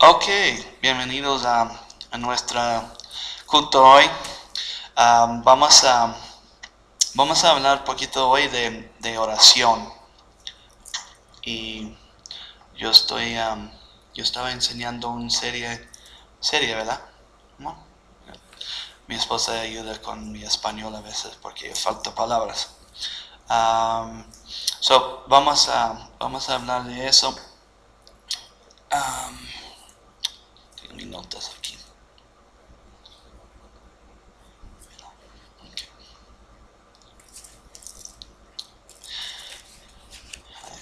Ok, bienvenidos a nuestra culto hoy. Vamos a hablar un poquito hoy de oración. Y yo estaba enseñando una serie, ¿verdad? ¿No? Mi esposa ayuda con mi español a veces porque falta palabras. Vamos a hablar de eso. Tengo mis notas aquí. Okay.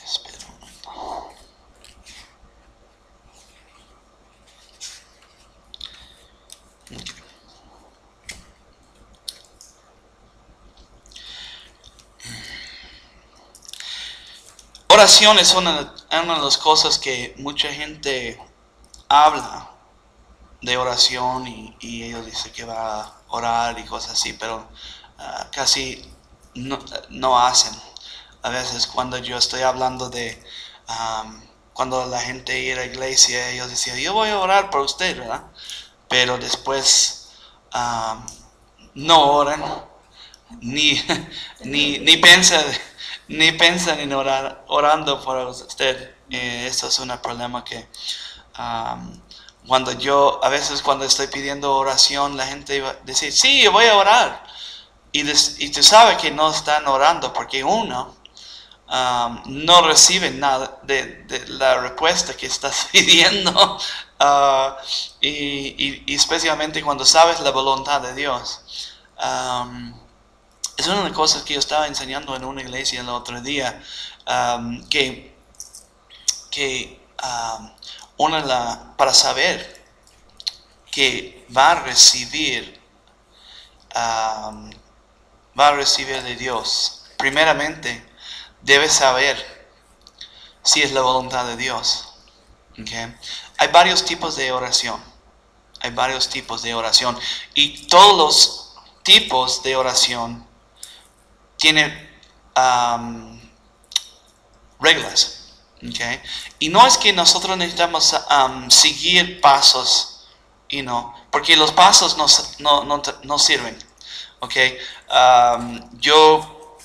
Espera un momento. Okay. Oración es una de las cosas que mucha gente habla de oración y ellos dicen que va a orar y cosas así, pero casi no hacen. A veces cuando yo estoy hablando de cuando la gente iba a la iglesia, ellos decían, yo voy a orar por usted, ¿verdad? Pero después no oran, ni, ni piensan en orando por usted. Eso es un problema que a veces cuando estoy pidiendo oración, la gente va a decir, sí, yo voy a orar. Y tú sabes que no están orando porque uno no recibe nada de la respuesta que estás pidiendo. Y especialmente cuando sabes la voluntad de Dios. Es una de las cosas que yo estaba enseñando en una iglesia el otro día, para saber que va a recibir de Dios. Primeramente, debes saber si es la voluntad de Dios. ¿Okay? Hay varios tipos de oración. Y todos los tipos de oración tienen reglas. Okay? Y no es que nosotros necesitamos seguir pasos, porque los pasos no sirven. Okay? Yo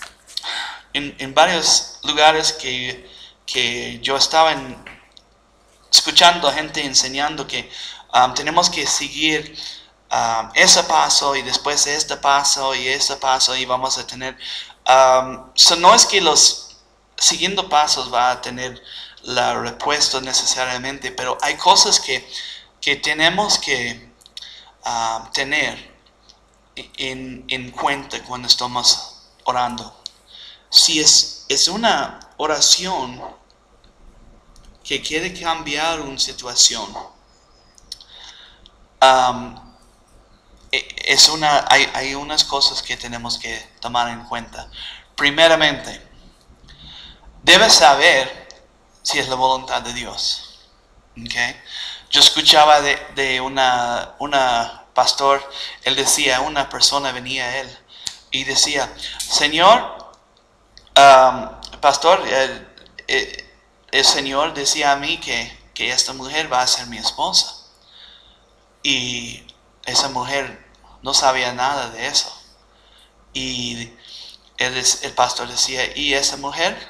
en varios lugares que yo estaba escuchando a gente enseñando que tenemos que seguir ese paso y después este paso y vamos a tener no es que los siguiendo pasos va a tener la respuesta necesariamente, pero hay cosas que tenemos que tener en cuenta cuando estamos orando. Si es una oración que quiere cambiar una situación, hay unas cosas que tenemos que tomar en cuenta. Primeramente, debes saber si es la voluntad de Dios. ¿Okay? Yo escuchaba de una pastor, él decía, una persona venía a él y decía, Señor, pastor, el Señor decía a mí que esta mujer va a ser mi esposa. Y esa mujer no sabía nada de eso. Y el pastor decía, ¿y esa mujer?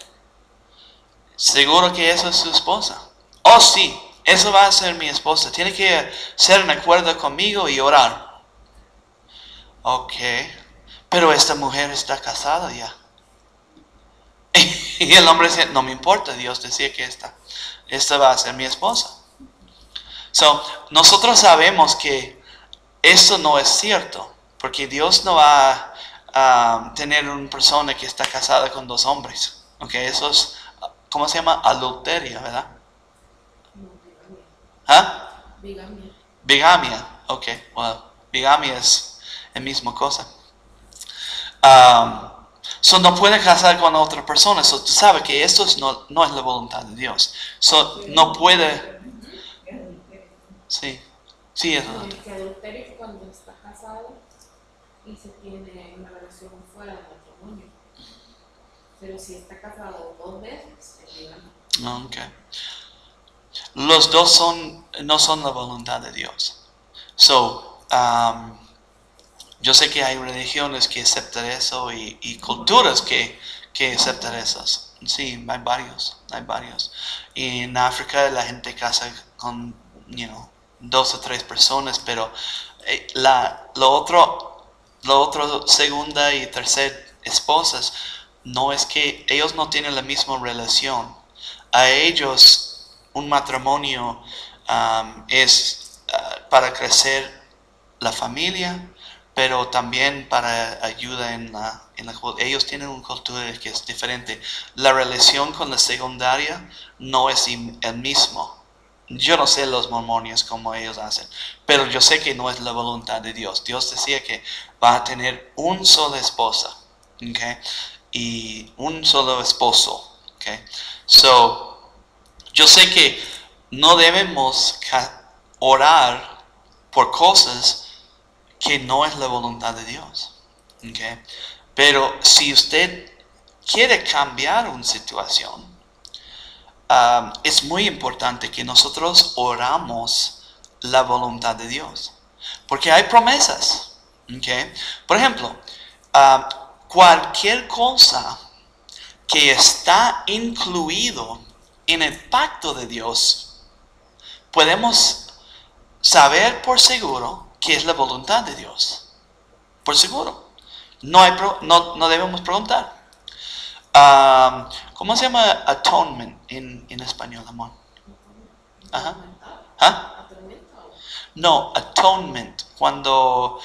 ¿Seguro que esa es su esposa? Oh, sí, eso va a ser mi esposa. Tiene que ser en acuerdo conmigo y orar. Ok, pero esta mujer está casada ya. Y el hombre decía, no me importa, Dios decía que esta va a ser mi esposa. Nosotros sabemos que eso no es cierto, porque Dios no va a tener una persona que está casada con dos hombres. Okay, eso es, ¿cómo se llama? Adulterio, ¿verdad? ¿Ah? Bigamia. Bigamia. Ok, well, bigamia es la misma cosa. No puede casar con otra persona. Tú sabes que esto no es la voluntad de Dios. No puede. Sí, sí es No, es adulterio. que adulterio es cuando está casado y se tiene una relación fuera del matrimonio. Pero si está casado 2 veces, es bigamia. Ok. Los dos no son la voluntad de Dios. So, yo sé que hay religiones que aceptan eso y culturas que aceptan esas. Sí, hay varios. Y en África la gente casa con, 2 o 3 personas, pero lo otro, segunda y tercera esposas, no es que ellos no tienen la misma relación. A ellos un matrimonio es para crecer la familia, pero también para ayuda ellos tienen una cultura que es diferente. La relación con la secundaria no es el mismo. Yo no sé los mormones como ellos hacen, pero yo sé que no es la voluntad de Dios. Dios decía que va a tener un solo esposa, ¿okay? Y un solo esposo, ¿okay? So, yo sé que no debemos orar por cosas que no es la voluntad de Dios, ¿okay? Pero si usted quiere cambiar una situación, es muy importante que nosotros oramos la voluntad de Dios, porque hay promesas, ¿okay? Por ejemplo, cualquier cosa que está incluido en el pacto de Dios, podemos saber por seguro que es la voluntad de Dios. Por seguro. No debemos preguntar. ¿Cómo se llama atonement en español, amor? Ajá. ¿Ah? No, atonement. Cuando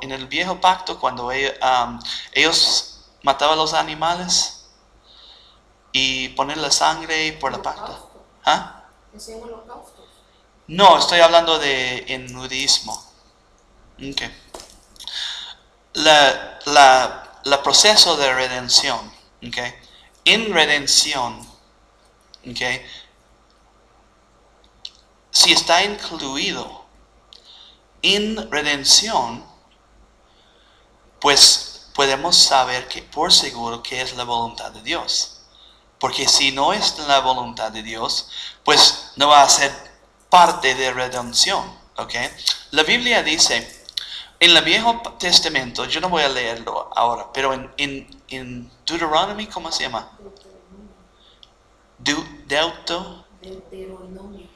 en el viejo pacto, cuando ellos mataban a los animales y poner la sangre por el pacto. ¿Ah? No, estoy hablando en nudismo. Okay. La proceso de redención, okay. En redención, okay, si está incluido en redención, pues podemos saber que por seguro que es la voluntad de Dios. Porque si no es la voluntad de Dios, pues no va a ser parte de redención, okay. La Biblia dice, en el Viejo Testamento, yo no voy a leerlo ahora, pero en Deuteronomy, ¿cómo se llama? Deuteronomio.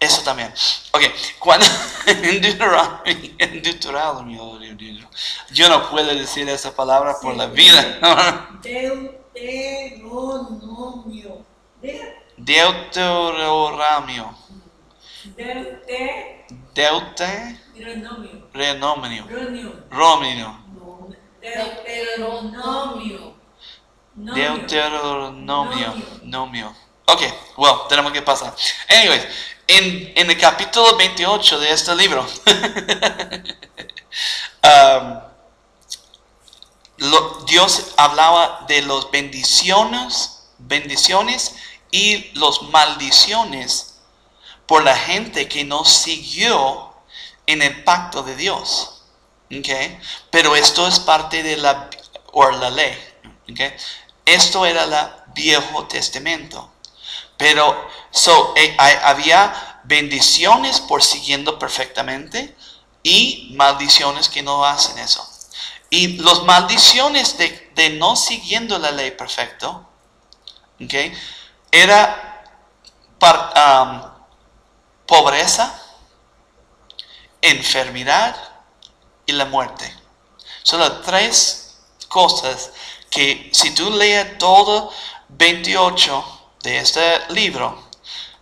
Eso también. Ok, cuando en Deuteronomio, yo no puedo decir esa palabra por la vida. Deuteronomio. Deuteronomio. Ok, well, tenemos que pasar. Anyways, en el capítulo 28 de este libro, Dios hablaba de las bendiciones y las maldiciones por la gente que no siguió en el pacto de Dios. Okay? Pero esto es parte de la ley. Okay? Esto era el Viejo Testamento. Pero había bendiciones por siguiendo perfectamente y maldiciones que no hacen eso. Y las maldiciones de no siguiendo la ley perfecto, okay, era pobreza, enfermedad y la muerte. Son las 3 cosas que si tú lees todo 28 de este libro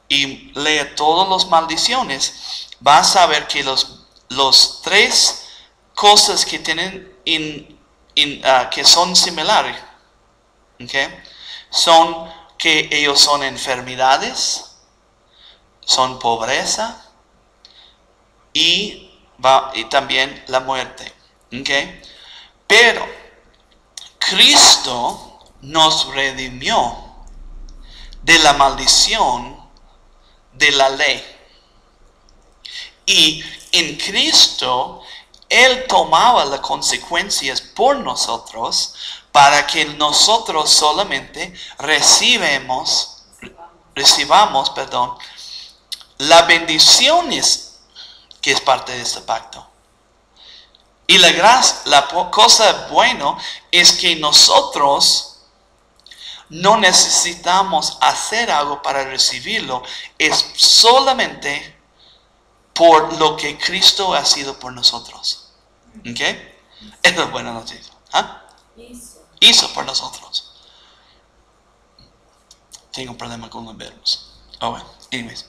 y lees todas las maldiciones, vas a ver que los 3 cosas que tienen que son similares, okay, son que ellos son enfermedades, son pobreza y también la muerte, okay. Pero Cristo nos redimió de la maldición de la ley. Y en Cristo Él tomaba las consecuencias por nosotros para que nosotros solamente recibamos las bendiciones que es parte de este pacto. Y la cosa buena es que nosotros no necesitamos hacer algo para recibirlo. Es solamente por lo que Cristo ha sido por nosotros. ¿Ok? Esa es buena noticia. ¿Ah? Hizo por nosotros. Tengo un problema con los verbos. Oh, bueno. Anyways.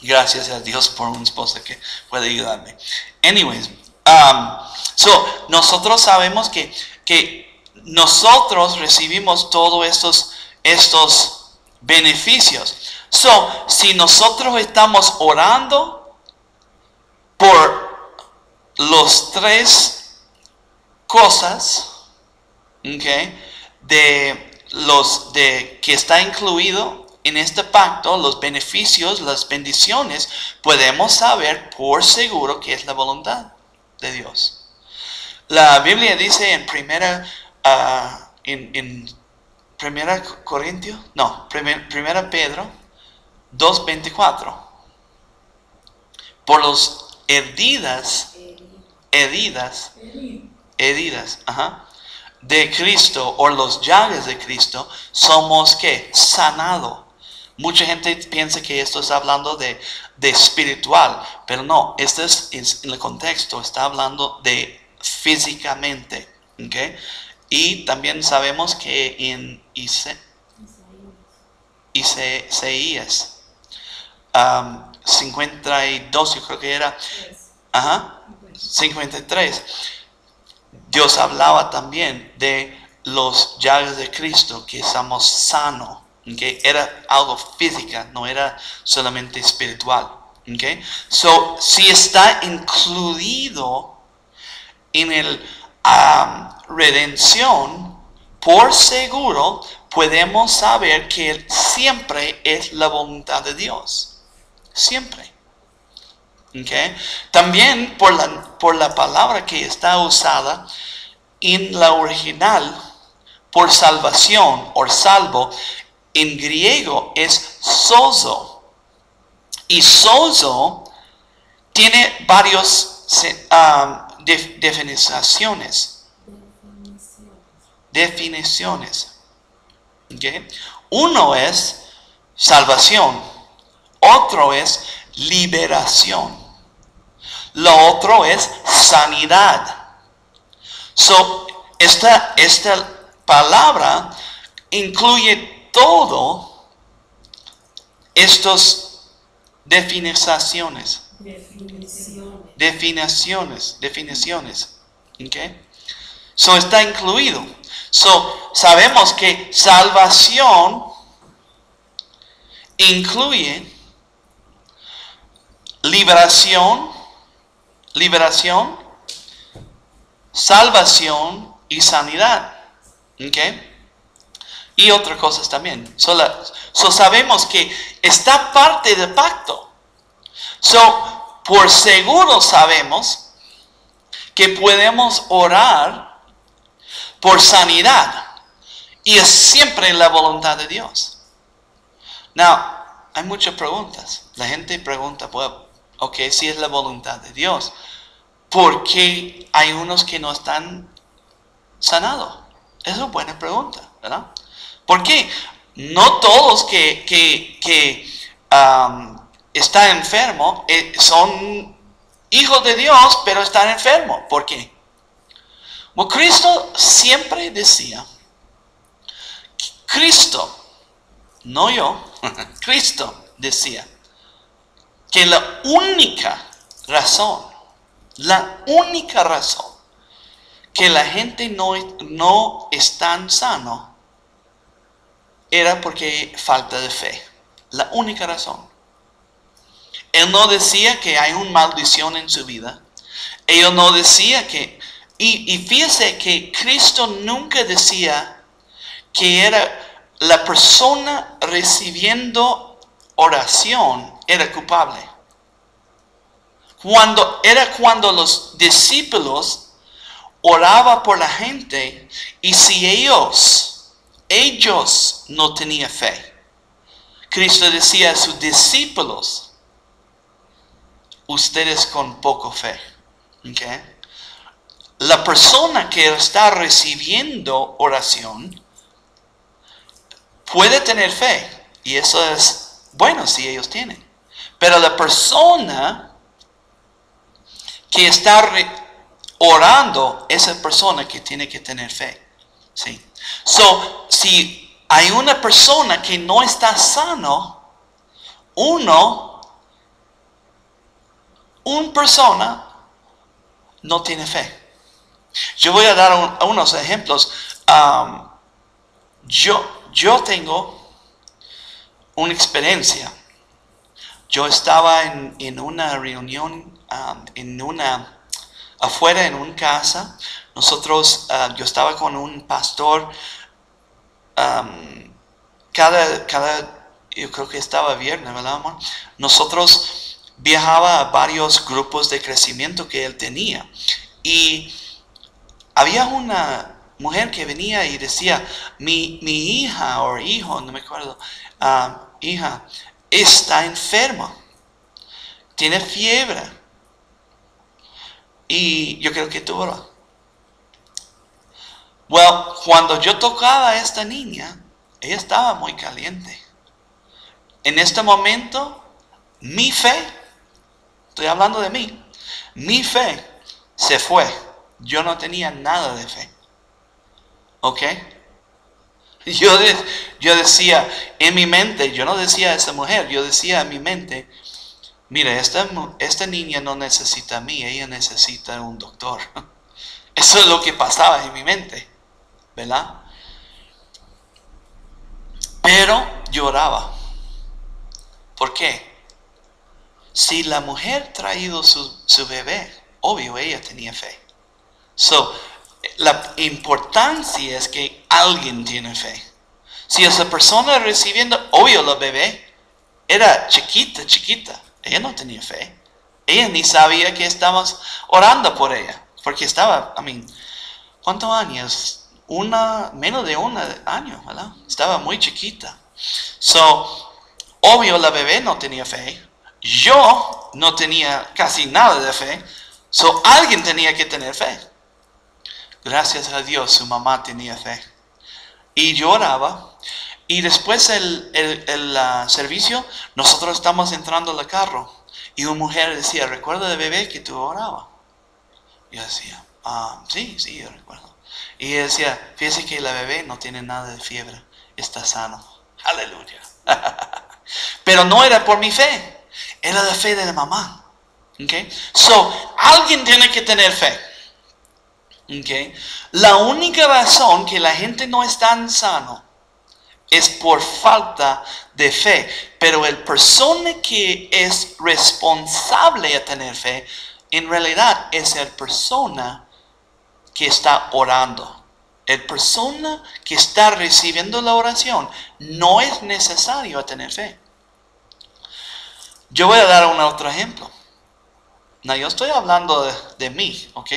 Gracias a Dios por una esposa que puede ayudarme. Anyways. Nosotros sabemos que nosotros recibimos todos estos beneficios. Si nosotros estamos orando por los tres cosas, de que está incluido en este pacto, los beneficios, las bendiciones, podemos saber por seguro que es la voluntad de Dios. La Biblia dice en primera Pedro 2:24, por los heridas de Cristo, o los llagas de Cristo, somos ¿qué? Sanado. Mucha gente piensa que esto está hablando de espiritual, pero no, esto es en el contexto, está hablando de físicamente. ¿Okay? Y también sabemos que en Isaías 52, yo creo que era, 53, Dios hablaba también de los llagas de Cristo, que somos sanos. ¿Okay? Era algo física, no era solamente espiritual. ¿Okay? Si está incluido en el redención, por seguro podemos saber que siempre es la voluntad de Dios. Siempre. ¿Okay? También por la palabra que está usada en la original, por salvación o salvo, en griego es sozo. Y sozo tiene varias definiciones. ¿Okay? Uno es salvación, otro es liberación, lo otro es sanidad. Esta palabra incluye todo estas definiciones. ¿Okay? Está incluido. Sabemos que salvación incluye liberación, salvación y sanidad. ¿Okay? Y otras cosas también. Sabemos que está parte del pacto. Por seguro sabemos que podemos orar por sanidad. Y es siempre la voluntad de Dios. Now, hay muchas preguntas. La gente pregunta, si es la voluntad de Dios, ¿por qué hay unos que no están sanados? Es una buena pregunta, ¿verdad? ¿Por qué? No todos que están enfermos son hijos de Dios, pero están enfermos. ¿Por qué? Bueno, Cristo siempre decía, no yo, Cristo decía que la única razón que la gente no está sano era porque falta de fe. La única razón. Él no decía que hay una maldición en su vida. Él no decía que... Y fíjese que Cristo nunca decía que era la persona recibiendo oración era culpable. cuando los discípulos oraban por la gente, y si ellos no tenían fe, Cristo decía a sus discípulos, ustedes con poco fe. ¿Okay? La persona que está recibiendo oración puede tener fe, y eso es bueno si ellos tienen. Pero la persona que está orando, esa persona que tiene que tener fe. ¿Sí? So, si hay una persona que no está sano, una persona no tiene fe. Yo voy a dar unos ejemplos. Yo tengo una experiencia. Yo estaba en una reunión, afuera en una casa. Yo estaba con un pastor. Yo creo que estaba viernes, ¿verdad, amor? Nosotros viajaba a varios grupos de crecimiento que él tenía. Y había una mujer que venía y decía, mi hija o hijo, no me acuerdo, hija, está enferma, tiene fiebre. Y yo creo que tuvo. Well, cuando yo tocaba a esta niña, ella estaba muy caliente. En este momento, mi fe, estoy hablando de mí, mi fe se fue. Yo no tenía nada de fe. ¿Ok? Yo decía en mi mente, yo no decía a esa mujer, yo decía en mi mente, mira, esta niña no necesita a mí, ella necesita un doctor. Eso es lo que pasaba en mi mente, ¿verdad? Pero lloraba. ¿Por qué? Si la mujer traído su bebé, obvio ella tenía fe. So, la importancia es que alguien tiene fe. Si esa persona recibiendo, obvio la bebé era chiquita, ella no tenía fe. Ella ni sabía que estábamos orando por ella, porque estaba, ¿cuántos años? Menos de un año, ¿verdad? Estaba muy chiquita. So, obvio la bebé no tenía fe. Yo no tenía casi nada de fe. So, alguien tenía que tener fe. Gracias a Dios, su mamá tenía fe. Y yo oraba. Y después el servicio, nosotros estamos entrando al carro. Y una mujer decía, ¿recuerda de bebé que tú orabas? Yo decía, sí, yo recuerdo. Y ella decía, fíjese que la bebé no tiene nada de fiebre. Está sano. Aleluya. Pero no era por mi fe. Era la fe de la mamá. Okay? So, alguien tiene que tener fe. Okay. La única razón que la gente no es tan sano es por falta de fe. Pero el persona que es responsable de tener fe, en realidad es el persona que está orando. El persona que está recibiendo la oración. No es necesario tener fe. Yo voy a dar otro ejemplo. No, yo estoy hablando de mí, ¿ok?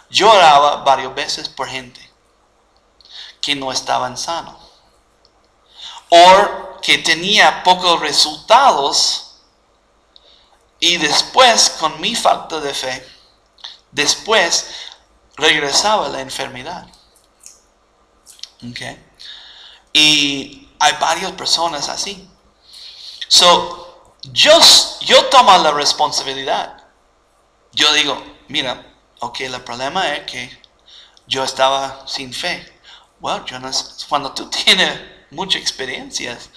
Yo oraba varias veces por gente que no estaban sanos. O que tenía pocos resultados. Y después, con mi falta de fe, después regresaba la enfermedad. ¿Ok? Y hay varias personas así. So, yo tomo la responsabilidad. Yo digo, mira, ok, el problema es que yo estaba sin fe. Well, cuando tú tienes muchas experiencias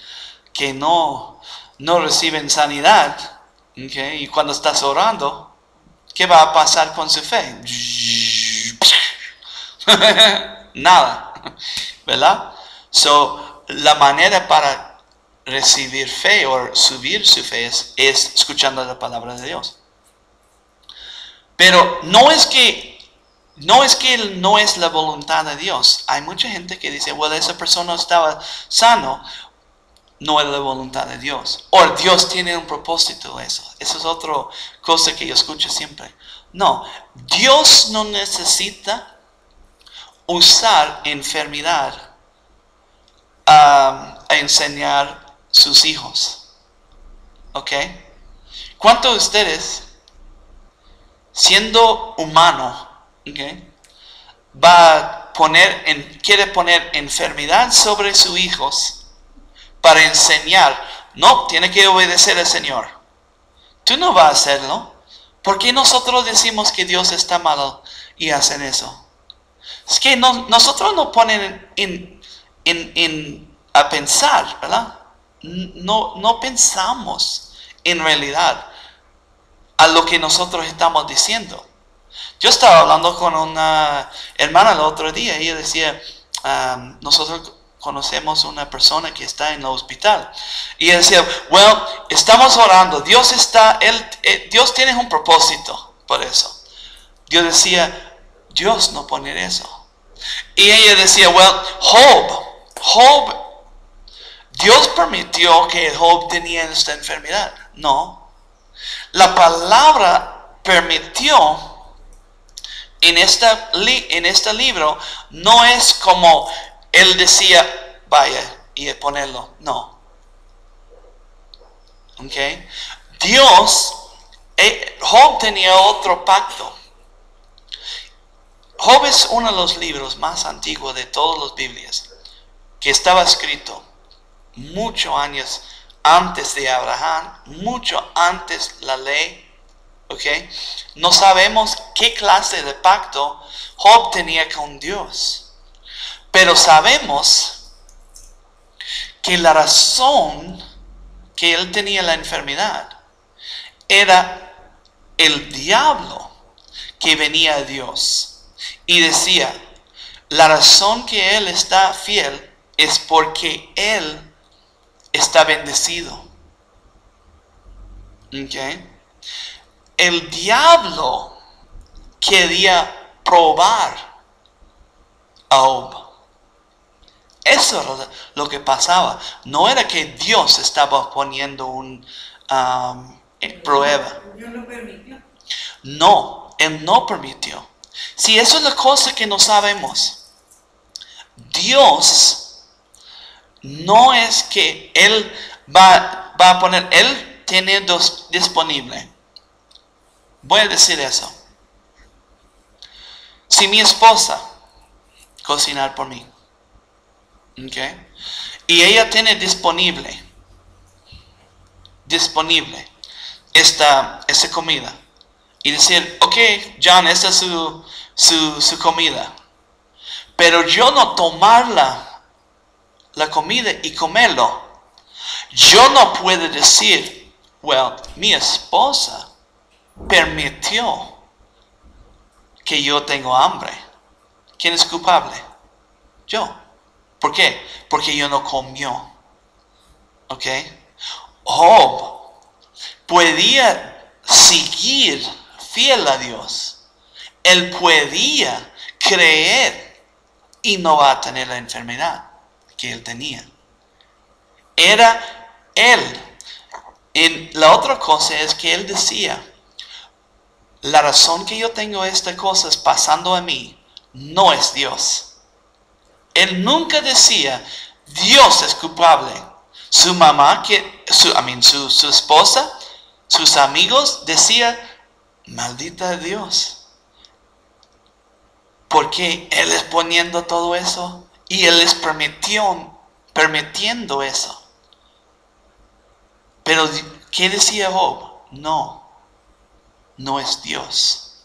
que no reciben sanidad, okay, y cuando estás orando, ¿qué va a pasar con su fe? Nada, ¿verdad? So, la manera para recibir fe o subir su fe es escuchando la palabra de Dios. Pero no es que no es la voluntad de Dios. Hay mucha gente que dice, bueno, esa persona estaba sano. no es la voluntad de Dios. O Dios tiene un propósito eso. Eso es otra cosa que yo escucho siempre. No, Dios no necesita usar enfermedad a enseñar sus hijos. ¿Ok? ¿Cuántos de ustedes, siendo humano, okay, quiere poner enfermedad sobre sus hijos para enseñar? No, tiene que obedecer al Señor. Tú no vas a hacerlo. ¿Por qué nosotros decimos que Dios está malo y hacen eso? Es que nosotros nos ponen a pensar, ¿verdad? No pensamos en realidad a lo que nosotros estamos diciendo. Yo estaba hablando con una hermana el otro día y ella decía, nosotros conocemos una persona que está en el hospital. Y ella decía, bueno, estamos orando, Dios tiene un propósito por eso. Yo decía, Dios no pone eso. Y ella decía, well, Job, Dios permitió que Job tenía esta enfermedad. No. La palabra permitió en este libro no es como él decía, vaya y ponerlo. No. ¿Ok? Job tenía otro pacto. Job es uno de los libros más antiguos de todas las Biblias, que estaba escrito muchos años antes de Abraham, mucho antes la ley. ¿Okay? No sabemos qué clase de pacto Job tenía con Dios, pero sabemos que la razón que él tenía la enfermedad era el diablo que venía a Dios y decía, la razón que él está fiel es porque él está bendecido. ¿Okay? El diablo quería probar a Job. Eso era lo que pasaba. No era que Dios estaba poniendo un prueba. Dios lo permitió. No, Él no permitió. Si eso es la cosa que no sabemos. Dios no es que Él va a poner, Él tiene disponible. Voy a decir eso. Si mi esposa cocinar por mí, ¿okay? Y ella tiene disponible esta comida, y decir, ok, John, esta es su comida, pero yo no tomar la comida y comerlo, yo no puedo decir, well, mi esposa permitió que yo tengo hambre. ¿Quién es culpable? Yo. ¿Por qué? Porque yo no comió. ¿Ok? Job podía seguir fiel a Dios. Él podía creer y no va a tener la enfermedad que él tenía. Era él. Y la otra cosa es que él decía, la razón que yo tengo estas cosas pasando a mí no es Dios. Él decía, Dios es culpable. Su mamá, su esposa, sus amigos decían, maldita Dios. Porque Él es poniendo todo eso y Él es permitiendo eso. Pero, ¿qué decía Job? No es Dios.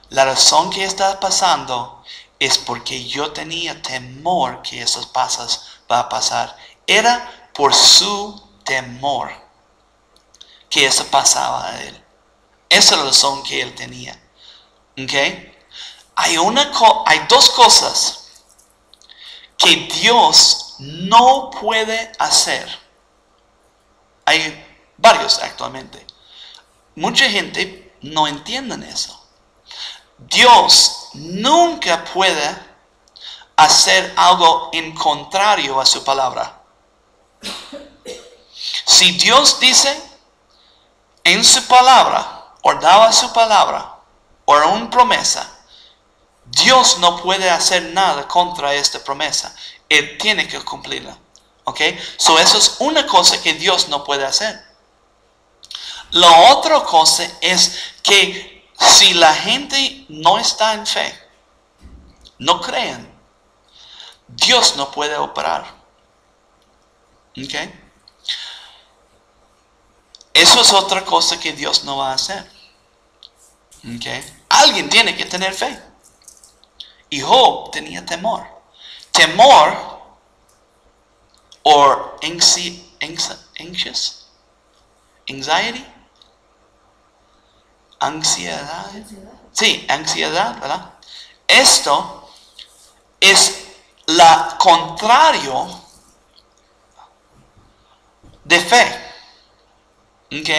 La razón que está pasando es porque yo tenía temor que esas cosas va a pasar. Era por su temor que eso pasaba a él. Esa es la razón que él tenía. ¿Okay? Hay dos cosas que Dios no puede hacer. Hay varios actualmente. Mucha gente no entiende eso. Dios nunca puede hacer algo en contrario a su palabra. Si Dios dice en su palabra, o daba su palabra, o una promesa, Dios no puede hacer nada contra esta promesa. Él tiene que cumplirla. ¿Ok? So eso es una cosa que Dios no puede hacer. La otra cosa es que si la gente no está en fe, no creen, Dios no puede operar. ¿Ok? Eso es otra cosa que Dios no va a hacer. ¿Ok? Alguien tiene que tener fe. Y Job tenía temor. Temor o anxiety. Ansiedad. Sí, ansiedad, ¿verdad? Esto es la contrario de fe. ¿Ok?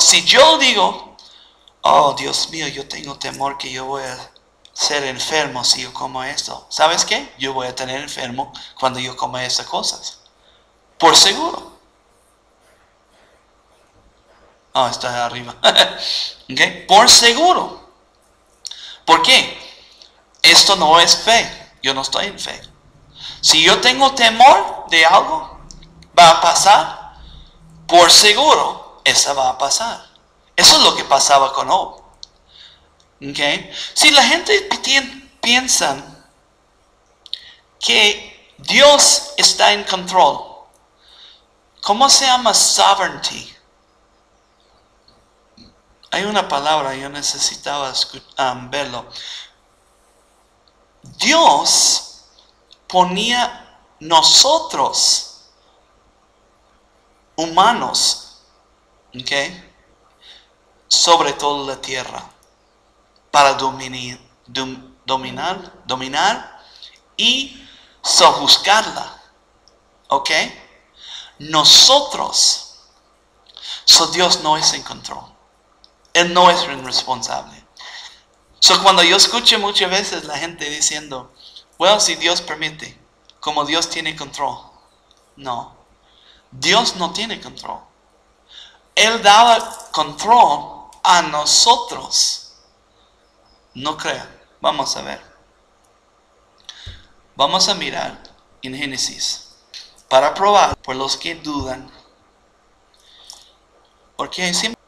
Si yo digo, oh Dios mío, yo tengo temor que yo voy a ser enfermo si yo como esto. ¿Sabes qué? Yo voy a tener enfermo cuando yo coma esas cosas. Por seguro. Oh, está arriba. ¿Ok? Por seguro. ¿Por qué? Esto no es fe. Yo no estoy en fe. Si yo tengo temor de algo, va a pasar. Por seguro, esa va a pasar. Eso es lo que pasaba con Job. ¿Okay? Si la gente piensa que Dios está en control, ¿cómo se llama sovereignty? Hay una palabra, yo necesitaba verlo. Dios ponía nosotros, humanos, ¿okay?, sobre toda la tierra para dominar y sojuzgarla. ¿Ok? Nosotros. Dios no es en control. Él no es responsable. Cuando yo escucho muchas veces la gente diciendo, well, si Dios permite, como Dios tiene control. No. Dios no tiene control. Él daba control a nosotros. No crean. Vamos a ver. Vamos a mirar en Génesis. Para probar por los que dudan. Porque siempre.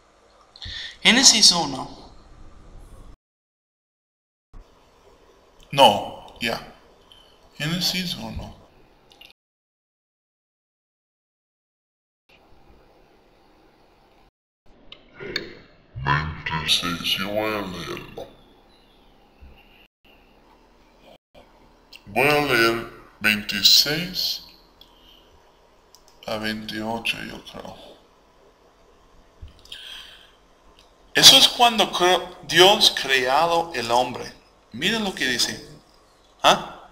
Génesis 1. No, ya. Génesis 1. Sí, yo voy a leerlo. Voy a leer 26 a 28, yo creo. Eso es cuando Dios creado el hombre. Miren lo que dice. ¿Ah?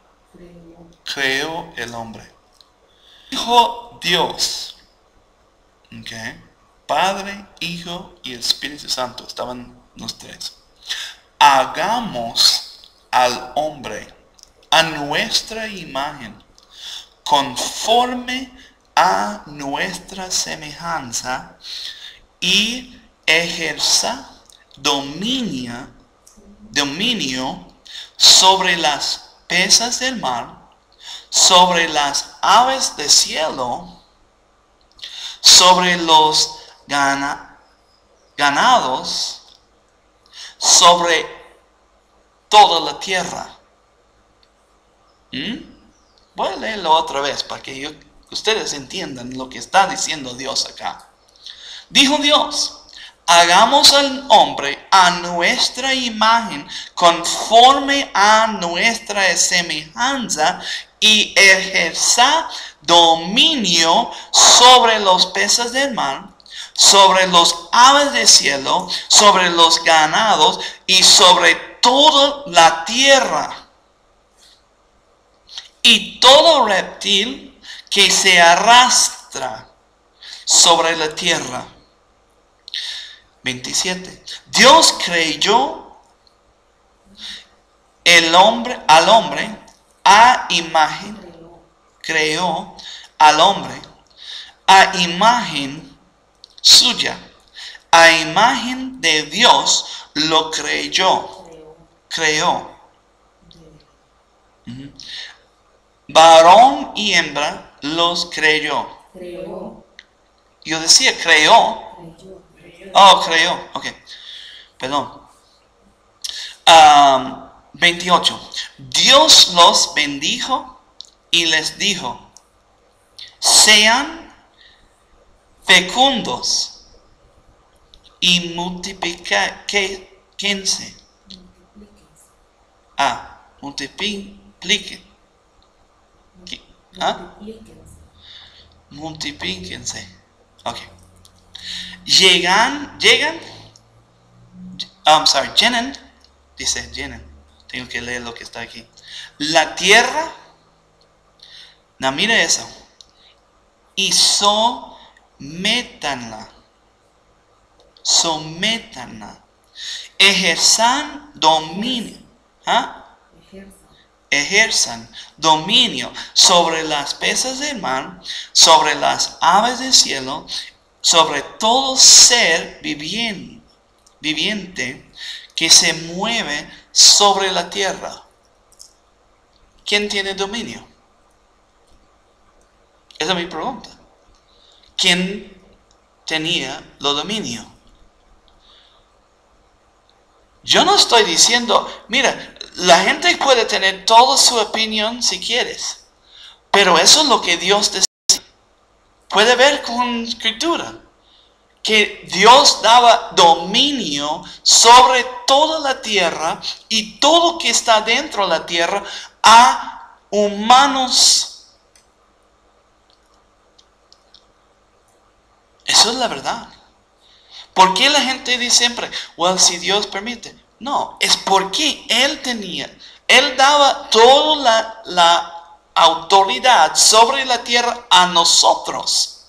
Creó el hombre. Dijo Dios. ¿Ok? Padre, Hijo y Espíritu Santo. Estaban los tres. Hagamos al hombre a nuestra imagen, conforme a nuestra semejanza, y ejerza dominio sobre las peces del mar, sobre las aves del cielo, sobre los ganados, sobre toda la tierra. Voy a leerlo otra vez para que ustedes entiendan lo que está diciendo Dios acá. Dijo Dios, hagamos al hombre a nuestra imagen, conforme a nuestra semejanza, y ejerza dominio sobre los peces del mar, sobre los aves del cielo, sobre los ganados y sobre toda la tierra. Y todo reptil que se arrastra sobre la tierra. 27. Dios creó al hombre a imagen. Creó al hombre a imagen suya, a imagen de Dios lo creyó. Creó. Ujú. Varón y hembra los creyó. Creó. Yo decía creó. Creyó. Oh, creyó. Ok. Perdón. 28. Dios los bendijo y les dijo: sean fecundos y multiplíquense. Multipliquen. Multiplíquense. Ok. Llenan. Dice llenen. Tengo que leer lo que está aquí. La tierra. No, mira eso. Y sométanla. Ejerzan dominio. Ejerzan dominio sobre las peces del mar, sobre las aves del cielo, sobre todo ser viviente que se mueve sobre la tierra. ¿Quién tiene dominio? Esa es mi pregunta. ¿Quién tenía lo dominio? Yo no estoy diciendo, mira, la gente puede tener toda su opinión si quieres, pero eso es lo que Dios decía. Puede ver con escritura que Dios daba dominio sobre toda la tierra y todo que está dentro de la tierra a humanos. Eso es la verdad. ¿Por qué la gente dice siempre, well, si Dios permite? No, es porque Él daba toda la autoridad sobre la tierra a nosotros.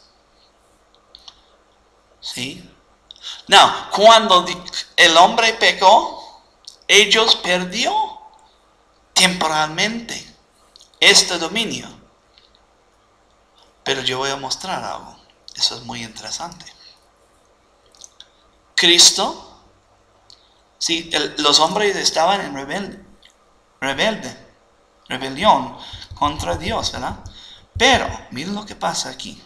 ¿Sí? No, cuando el hombre pecó, ellos perdió temporalmente este dominio. Pero yo voy a mostrar algo. Eso es muy interesante. Cristo, sí, los hombres estaban en rebelión contra Dios, ¿verdad? Pero, miren lo que pasa aquí.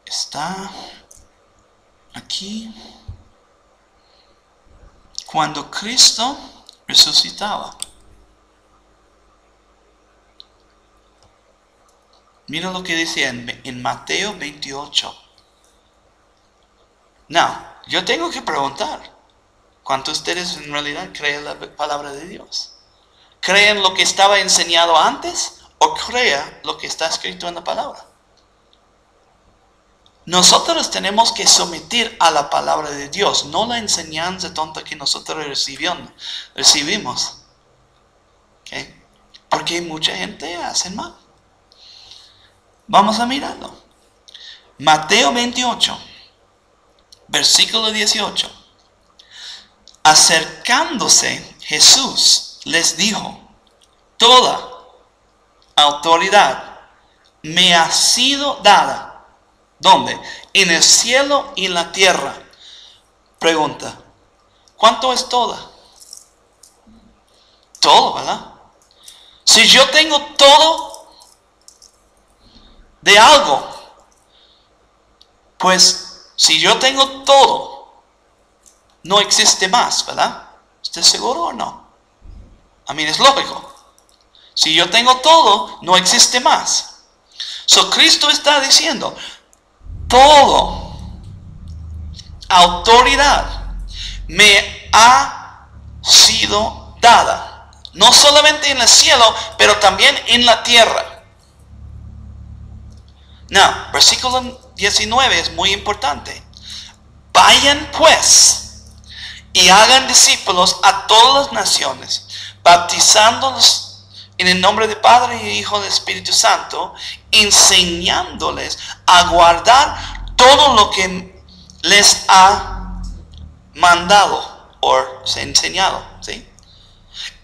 Está aquí. Cuando Cristo resucitaba. Miren lo que dice en Mateo 28. No, yo tengo que preguntar, ¿cuántos de ustedes en realidad creen la palabra de Dios? ¿Creen lo que estaba enseñado antes o creen lo que está escrito en la palabra? Nosotros tenemos que someter a la palabra de Dios, no la enseñanza tonta que nosotros recibimos. ¿Okay? Porque mucha gente hace mal. Vamos a mirarlo. Mateo 28. Versículo 18. Acercándose Jesús les dijo: toda autoridad me ha sido dada. ¿Dónde? En el cielo y en la tierra. Pregunta: ¿cuánto es toda? Todo, ¿verdad? Si yo tengo todo de algo, pues si yo tengo todo, no existe más, ¿verdad? ¿Estás seguro o no? A mí es lógico. Si yo tengo todo, no existe más. So Cristo está diciendo, todo autoridad me ha sido dada. No solamente en el cielo, pero también en la tierra. No, versículo 19 es muy importante. Vayan pues y hagan discípulos a todas las naciones, bautizándolos en el nombre del Padre y Hijo y del Espíritu Santo, enseñándoles a guardar todo lo que les ha mandado o enseñado, ¿sí?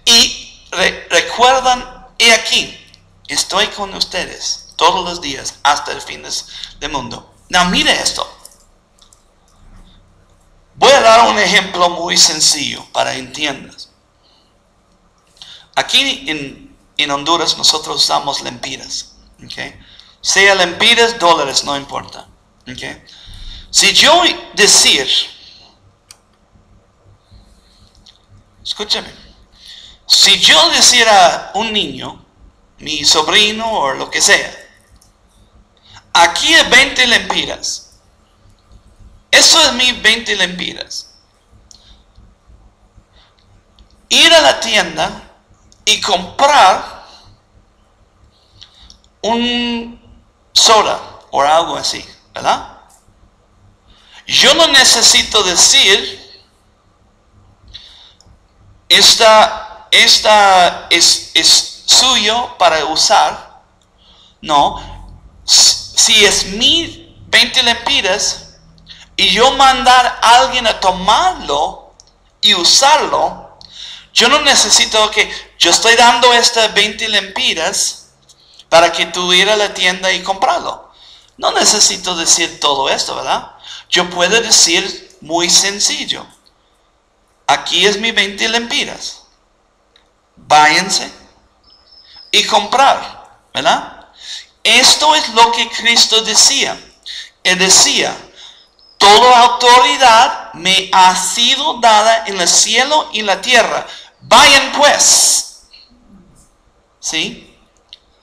Y recuerdan, he aquí, estoy con ustedes todos los días hasta el fin del mundo. Now, mire esto. Voy a dar un ejemplo muy sencillo para que entiendas. Aquí en Honduras nosotros usamos lempiras. ¿Okay? Sea lempiras, dólares, no importa. ¿Okay? Si yo decir, escúchame, si yo decir a un niño, mi sobrino o lo que sea, aquí hay 20 lempiras. Eso es mi 20 lempiras. Ir a la tienda y comprar un soda o algo así, ¿verdad? Yo no necesito decir, esta es suyo para usar. No, si es mi 20 lempiras y yo mandar a alguien a tomarlo y usarlo, yo no necesito que yo estoy dando estas 20 lempiras para que tú ir a la tienda y comprarlo. No necesito decir todo esto, ¿verdad? Yo puedo decir muy sencillo. Aquí es mi 20 lempiras. Váyanse y comprar, ¿verdad? Esto es lo que Cristo decía. Él decía, toda autoridad me ha sido dada en el cielo y la tierra. Vayan pues. ¿Sí?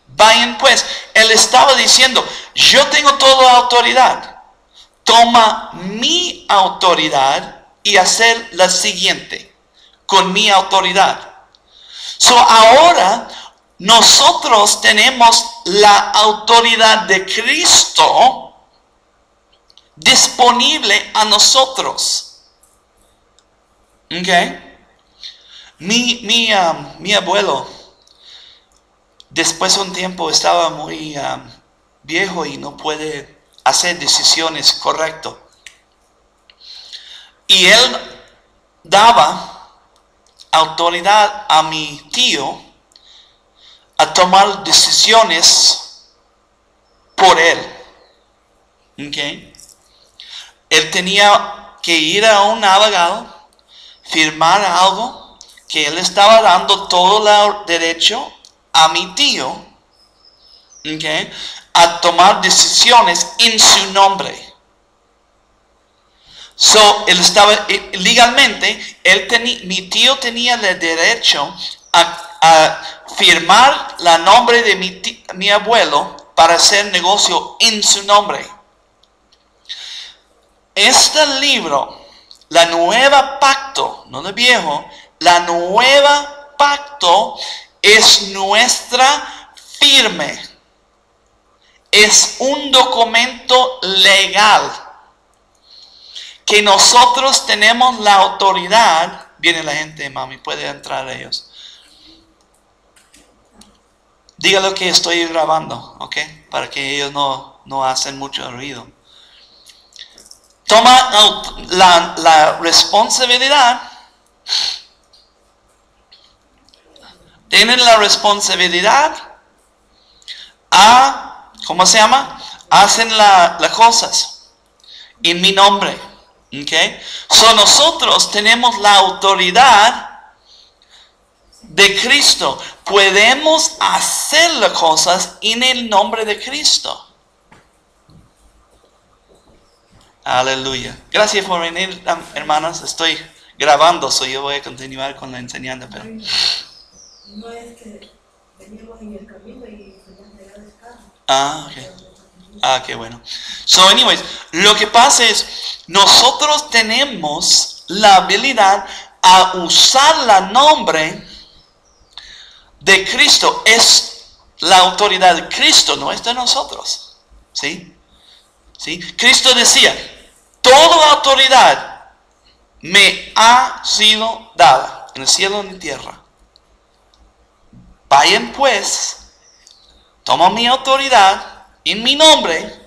Vayan pues. Él estaba diciendo, yo tengo toda autoridad. Toma mi autoridad y hacer la siguiente con mi autoridad. So ahora nosotros tenemos la autoridad de Cristo disponible a nosotros. ¿Ok? Mi abuelo, después de un tiempo, estaba muy viejo y no puede hacer decisiones correctas. Y él daba autoridad a mi tío a tomar decisiones por él. ¿Okay? Él tenía que ir a un abogado, firmar algo que él estaba dando todo el derecho a mi tío, ¿okay?, a tomar decisiones en su nombre. So, él estaba legalmente, mi tío tenía el derecho a firmar el nombre de mi abuelo para hacer negocio en su nombre. Este libro, la nueva pacto, no el viejo, la nueva pacto es nuestra firme. Es un documento legal que nosotros tenemos la autoridad. Viene la gente, mami, puede entrar ellos. Dígalo que estoy grabando, ¿ok? Para que ellos no hacen mucho ruido. Toma la responsabilidad. Tienen la responsabilidad a, ¿cómo se llama? Hacen las cosas en mi nombre. ¿Okay? So nosotros tenemos la autoridad de Cristo. Podemos hacer las cosas en el nombre de Cristo. Aleluya. Gracias por venir, hermanos. Estoy grabando, so yo voy a continuar con la enseñanza. Pero no es que venimos en el camino y nos llegamos al carro. Ah, ok. Qué bueno. So, anyways, lo que pasa es, nosotros tenemos la habilidad a usar el nombre de Cristo. Es la autoridad de Cristo, no es de nosotros. ¿Sí? ¿Sí? Cristo decía, toda autoridad me ha sido dada en el cielo y en la tierra. Vayan pues, toma mi autoridad en mi nombre.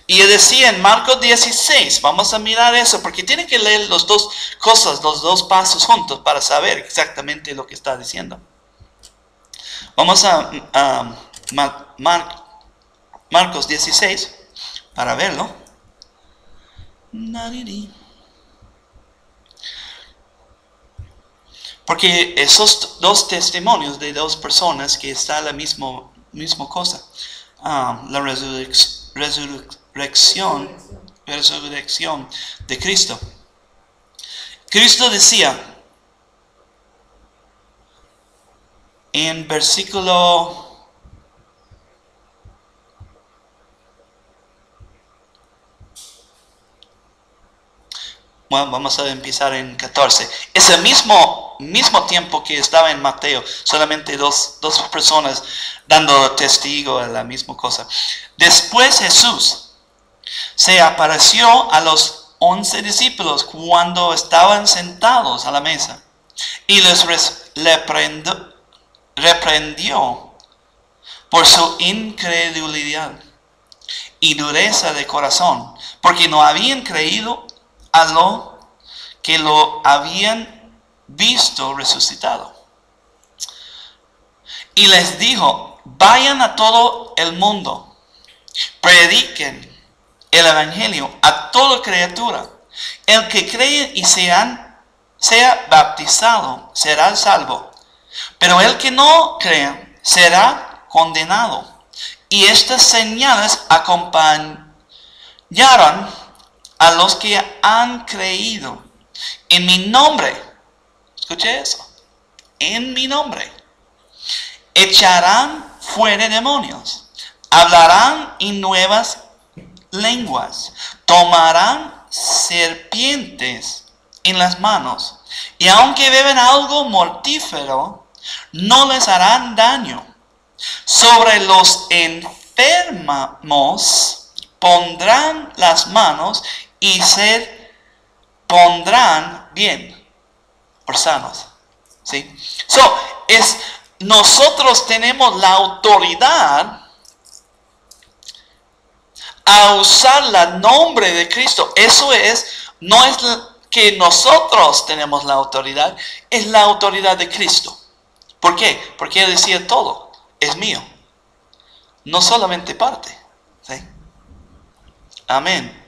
Y decía en Marcos 16, vamos a mirar eso, porque tienen que leer las dos cosas, los dos pasos juntos para saber exactamente lo que está diciendo. Vamos a Marcos 16 para verlo. Porque esos dos testimonios de dos personas que está la misma cosa. La resurrección de Cristo. Cristo decía en versículo bueno, vamos a empezar en 14. Ese mismo tiempo que estaba en Mateo, solamente dos personas dando testigo a la misma cosa. Después Jesús se apareció a los 11 discípulos cuando estaban sentados a la mesa y les reprendió por su incredulidad y dureza de corazón, porque no habían creído a lo que lo habían visto resucitado. Y les dijo: vayan a todo el mundo, prediquen el evangelio a toda criatura. El que cree y sea bautizado será salvo, pero el que no crea será condenado. Y estas señales acompañarán a los que han creído en mi nombre. Escuche eso. En mi nombre. Echarán fuera demonios. Hablarán en nuevas lenguas. Tomarán serpientes en las manos. Y aunque beben algo mortífero, no les harán daño. Sobre los enfermos pondrán las manos y se pondrán bien por sanos. ¿Sí? Nosotros tenemos la autoridad a usar el nombre de Cristo. Eso no es que nosotros tenemos la autoridad, es la autoridad de Cristo. ¿Por qué? Porque Él decía todo es mío, no solamente parte. ¿Sí? Amén.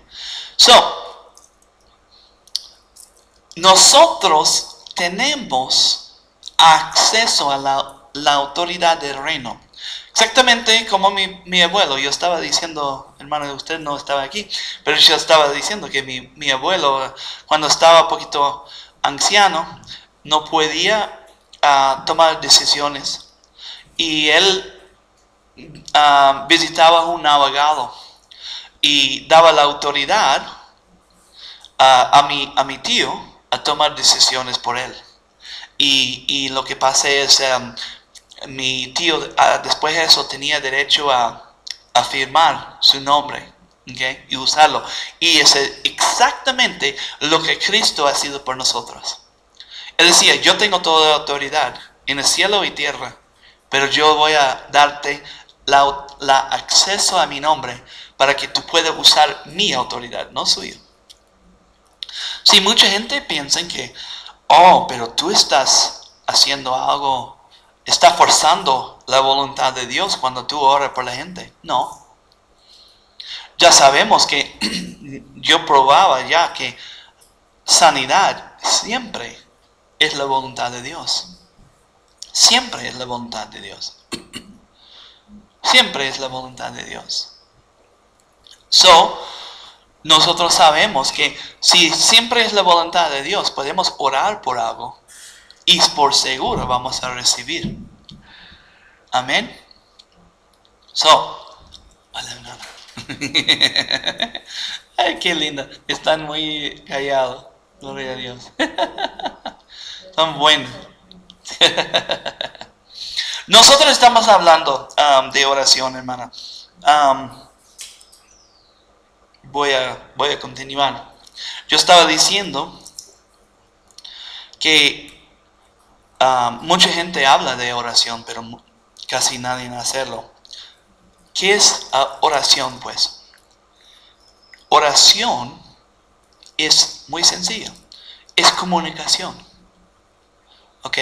Nosotros tenemos acceso a la autoridad del reino. Exactamente como mi abuelo. Yo estaba diciendo, hermano, usted no estaba aquí, pero yo estaba diciendo que mi abuelo, cuando estaba un poquito anciano, no podía tomar decisiones. Y él visitaba a un abogado y daba la autoridad a mi tío a tomar decisiones por él. Y lo que pasa es, mi tío después de eso tenía derecho a firmar su nombre, ¿okay? Y usarlo. Y es exactamente lo que Cristo ha sido por nosotros. Él decía: yo tengo toda la autoridad en el cielo y tierra, pero yo voy a darte la acceso a mi nombre para que tú puedas usar mi autoridad, no suyo. Sí, mucha gente piensa que, pero tú estás haciendo algo, estás forzando la voluntad de Dios cuando tú oras por la gente. No. Ya sabemos que yo probaba ya que sanidad siempre es la voluntad de Dios. Siempre es la voluntad de Dios. Siempre es la voluntad de Dios. Nosotros sabemos que si siempre es la voluntad de Dios, podemos orar por algo y por seguro vamos a recibir. Amén. Hola, ay, qué linda. Están muy callados. Gloria a Dios. Son buenos. Nosotros estamos hablando de oración, hermana. Voy a continuar. Yo estaba diciendo que mucha gente habla de oración, pero casi nadie hacerlo. ¿Qué es oración, pues? Oración es muy sencillo. Es comunicación. ¿Ok?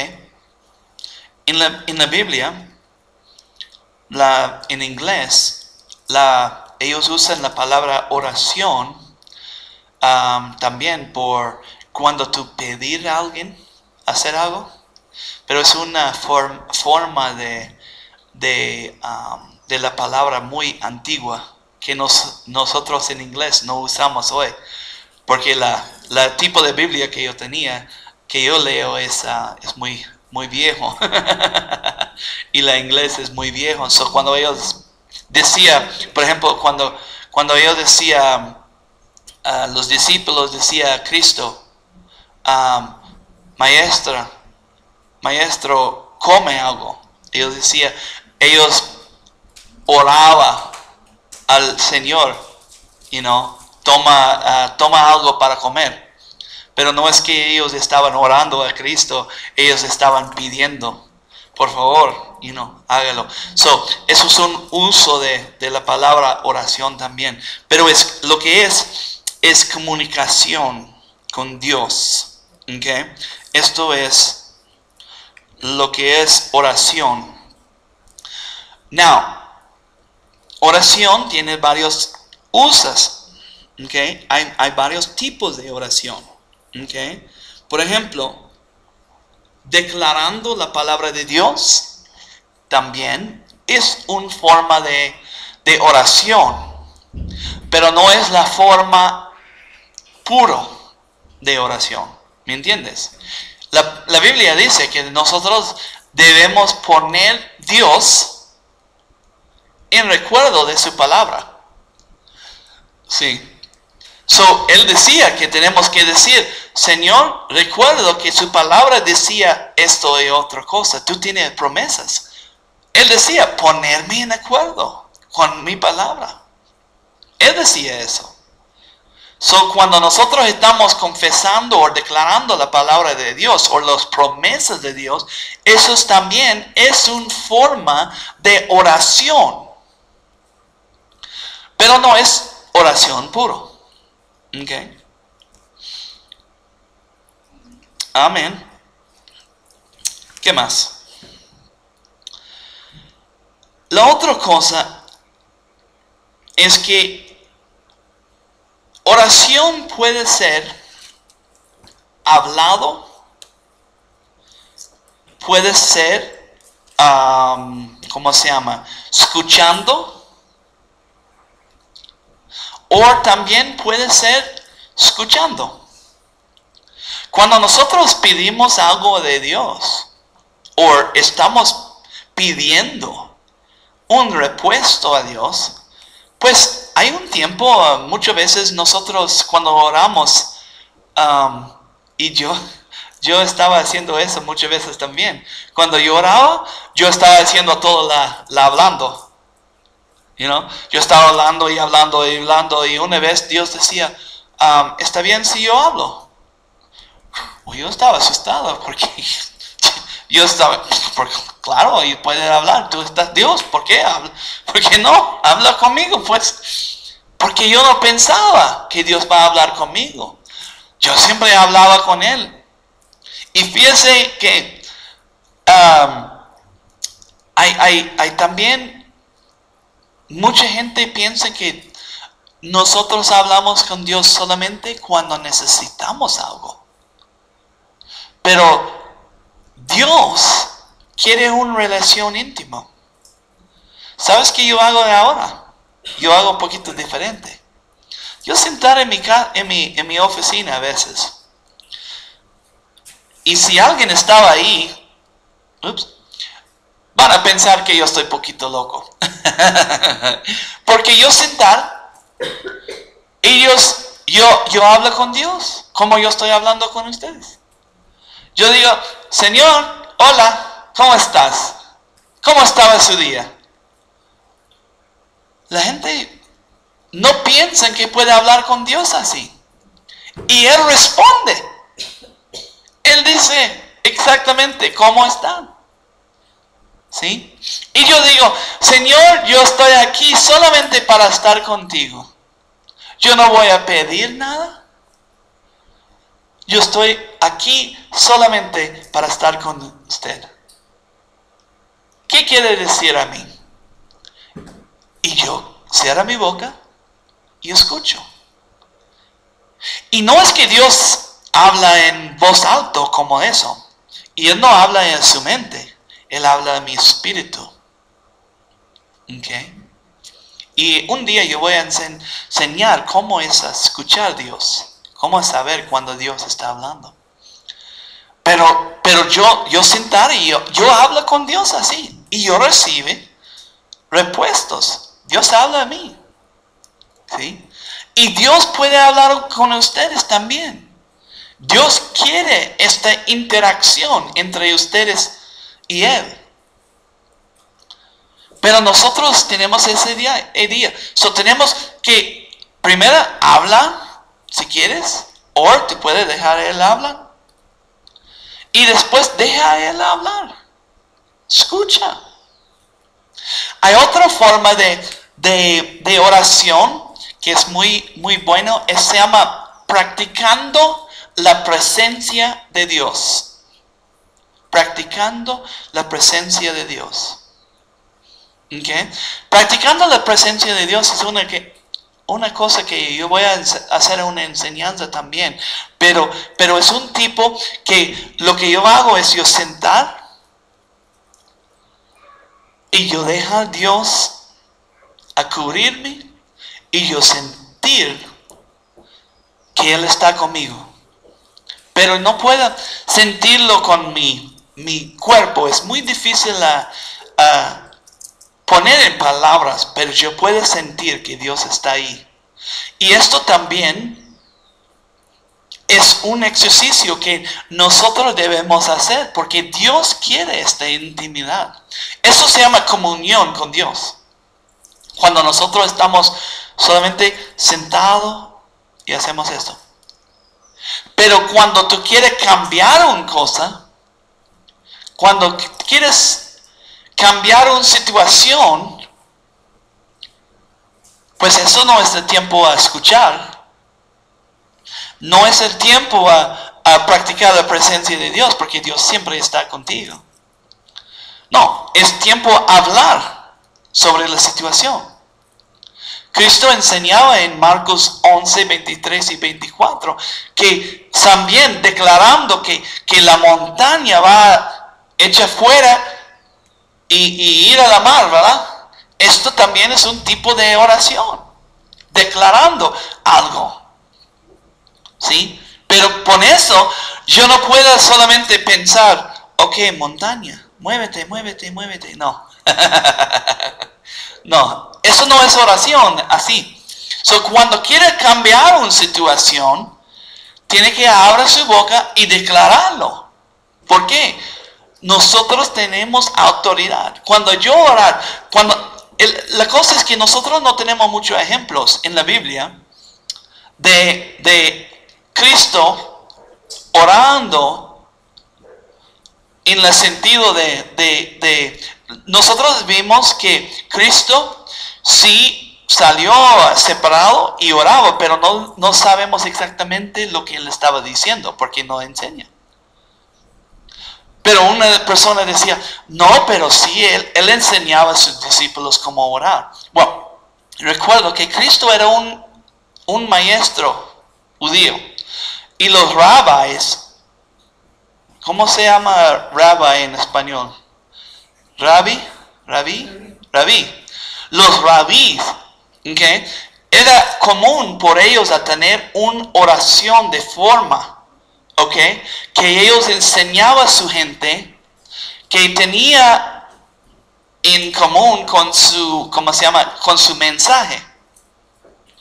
En la Biblia, en inglés, ellos usan la palabra oración también por cuando tú pedir a alguien hacer algo, pero es una forma de la palabra muy antigua que nosotros en inglés no usamos hoy, porque la tipo de Biblia que yo tenía, que yo leo es muy viejo y la inglés es muy viejo. So, cuando ellos decía, por ejemplo, cuando ellos decía los discípulos decía a Cristo, maestro, come algo. Ellos oraban al Señor, toma algo para comer. Pero no es que ellos estaban orando a Cristo, ellos estaban pidiendo, por favor, hágalo. So, eso es un uso de la palabra oración también. Pero lo que es comunicación con Dios. ¿Okay? Esto es lo que es oración. Now, oración tiene varios usos. ¿Okay? Hay varios tipos de oración. ¿Okay? Por ejemplo, declarando la palabra de Dios también es una forma de oración, pero no es la forma puro de oración. ¿Me entiendes? La Biblia dice que nosotros debemos poner Dios en recuerdo de su palabra. Sí. So, él decía que tenemos que decir, Señor, recuerdo que su palabra decía esto y otra cosa. Tú tienes promesas. Él decía, ponerme en acuerdo con mi palabra. Él decía eso. So, cuando nosotros estamos confesando o declarando la palabra de Dios o las promesas de Dios, eso también es una forma de oración. Pero no es oración puro. Okay. Amén. ¿Qué más? La otra cosa es que oración puede ser hablado, puede ser, ¿cómo se llama? Escuchando. O también puede ser escuchando. Cuando nosotros pedimos algo de Dios, o estamos pidiendo un repuesto a Dios, pues hay un tiempo, muchas veces nosotros cuando oramos, y yo estaba haciendo eso muchas veces también. Cuando yo oraba, yo estaba haciendo todo la hablando. Yo estaba hablando y una vez Dios decía, ¿está bien si yo hablo? Yo estaba asustado porque claro, y puede hablar, tú estás Dios, ¿por qué habla? ¿Por qué no? Habla conmigo, pues, porque yo no pensaba que Dios va a hablar conmigo. Yo siempre hablaba con Él. Y fíjese que hay también mucha gente piensa que nosotros hablamos con Dios solamente cuando necesitamos algo. Pero Dios quiere una relación íntima. ¿Sabes qué yo hago de ahora? Yo hago un poquito diferente. Yo sentar en mi oficina a veces. Y si alguien estaba ahí, van a pensar que yo estoy poquito loco. Porque yo sentar y yo hablo con Dios como yo estoy hablando con ustedes. Yo digo, Señor, hola, ¿cómo estás? ¿Cómo estaba su día? La gente no piensa que puede hablar con Dios así. Y Él responde. Él dice exactamente cómo están. ¿Sí? Y yo digo, Señor, yo estoy aquí solamente para estar contigo. Yo no voy a pedir nada. Yo estoy aquí solamente para estar con usted. ¿Qué quiere decir a mí? Y yo cierra mi boca y escucho. Y no es que Dios habla en voz alta como eso. Y Él no habla en su mente. Él habla en mi espíritu. ¿Ok? Y un día yo voy a enseñar cómo es escuchar a Dios. Cómo es saber cuando Dios está hablando. Pero yo sentar y yo hablo con Dios así. Y yo recibo respuestas. Dios habla a mí. ¿Sí? Y Dios puede hablar con ustedes también. Dios quiere esta interacción entre ustedes y Él. Pero nosotros tenemos ese día. Tenemos que primero habla, si quieres, o te puede dejar Él hablar. Y después deja a Él hablar. Escucha. Hay otra forma de oración que es muy bueno. Se llama practicando la presencia de Dios. Practicando la presencia de Dios. ¿Okay? Practicando la presencia de Dios es una cosa que yo voy a hacer una enseñanza también. Pero es un tipo que lo que yo hago es yo sentar y yo dejo a Dios a cubrirme y yo sentir que Él está conmigo. Pero no puedo sentirlo con mi cuerpo. Es muy difícil poner en palabras, pero yo puedo sentir que Dios está ahí. Y esto también es un ejercicio que nosotros debemos hacer, porque Dios quiere esta intimidad. Eso se llama comunión con Dios. Cuando nosotros estamos solamente sentados y hacemos esto. Pero cuando tú quieres cambiar una cosa, cuando quieres cambiar una situación, pues eso no es el tiempo a escuchar. No es el tiempo a practicar la presencia de Dios, porque Dios siempre está contigo. No, es tiempo a hablar sobre la situación. Cristo enseñaba en Marcos 11, 23 y 24 que también declarando que la montaña va hecha fuera y ir a la mar, ¿verdad? Esto también es un tipo de oración, declarando algo. ¿Sí? Pero con eso yo no puedo solamente pensar, ok, montaña, muévete, muévete, muévete. No. No, eso no es oración así. Cuando quiere cambiar una situación, tiene que abrir su boca y declararlo. ¿Por qué? Nosotros tenemos autoridad. Cuando yo orar, la cosa es que nosotros no tenemos muchos ejemplos en la Biblia de Cristo orando en el sentido nosotros vimos que Cristo sí salió separado y oraba, pero no sabemos exactamente lo que Él estaba diciendo, porque no enseña. Pero una persona decía, no, pero sí, Él enseñaba a sus discípulos cómo orar. Bueno, recuerdo que Cristo era un maestro judío. Y los rabbis, ¿cómo se llama rabbi en español? Rabí. Los rabís, ¿okay? Era común por ellos a tener una oración de forma, ¿okay? Que ellos enseñaban a su gente que tenía en común con su, ¿cómo se llama? Con su mensaje.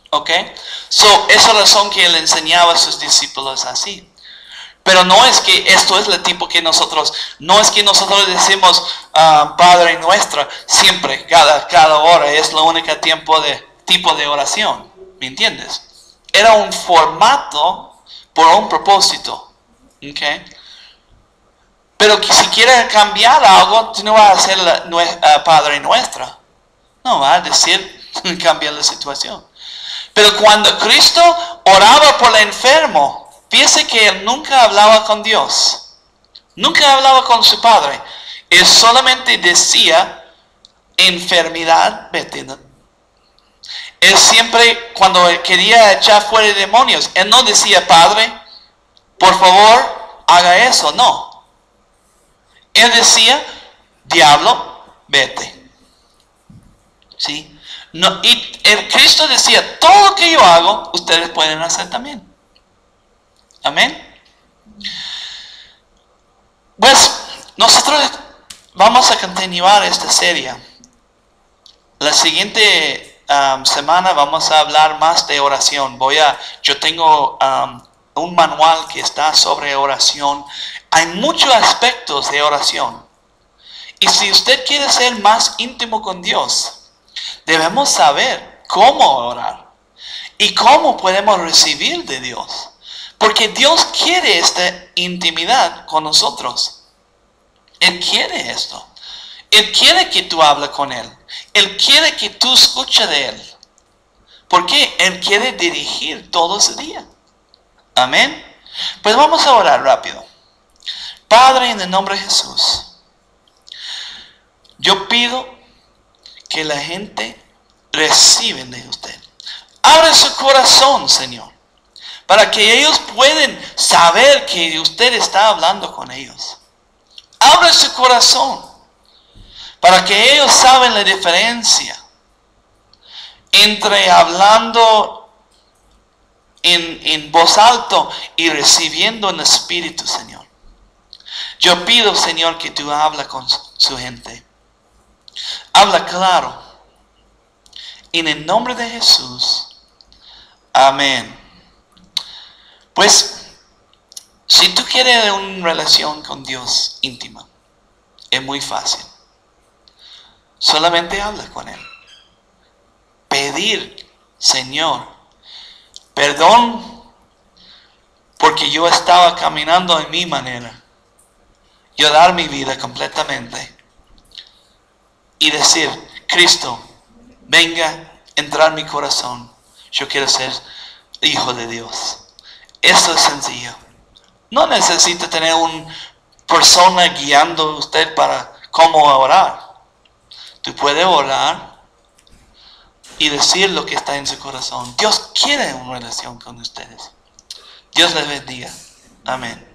¿Okay? Esa es la razón que Él enseñaba a sus discípulos así. Pero no es que esto es el tipo que nosotros, no es que nosotros decimos Padre Nuestro siempre, cada hora, es el único tipo de oración. ¿Me entiendes? Era un formato por un propósito. ¿Okay? Pero que si quieres cambiar algo, tú no vas a hacer Padre Nuestro. No, vas a decir cambiar la situación. Pero cuando Cristo oraba por el enfermo, fíjese que Él nunca hablaba con Dios. Nunca hablaba con su Padre. Él solamente decía, enfermedad, vete. Él siempre, cuando quería echar fuera demonios, Él no decía, Padre, por favor, haga eso. No. Él decía, diablo, vete. ¿Sí? No, y el Cristo decía, todo lo que yo hago, ustedes pueden hacer también. Amén. Pues nosotros vamos a continuar esta serie. La siguiente semana vamos a hablar más de oración. Yo tengo un manual que está sobre oración. Hay muchos aspectos de oración. Y si usted quiere ser más íntimo con Dios, debemos saber cómo orar y cómo podemos recibir de Dios. Porque Dios quiere esta intimidad con nosotros. Él quiere esto. Él quiere que tú hables con Él. Él quiere que tú escuches de Él. Porque Él quiere dirigir todo ese día. Amén. Pues vamos a orar rápido. Padre, en el nombre de Jesús, yo pido que la gente reciba de usted. Abre su corazón, Señor, para que ellos puedan saber que usted está hablando con ellos. Abre su corazón para que ellos saben la diferencia entre hablando en voz alta y recibiendo en el Espíritu, Señor. Yo pido, Señor, que tú hablas con su gente. Habla claro. En el nombre de Jesús. Amén. Pues, si tú quieres una relación con Dios íntima, es muy fácil. Solamente habla con Él. Pedir, Señor, perdón porque yo estaba caminando en mi manera. Yo dar mi vida completamente. Y decir, Cristo, venga, entrar en mi corazón. Yo quiero ser hijo de Dios. Eso es sencillo. No necesita tener una persona guiando a usted para cómo orar. Tú puedes orar y decir lo que está en su corazón. Dios quiere una relación con ustedes. Dios les bendiga. Amén.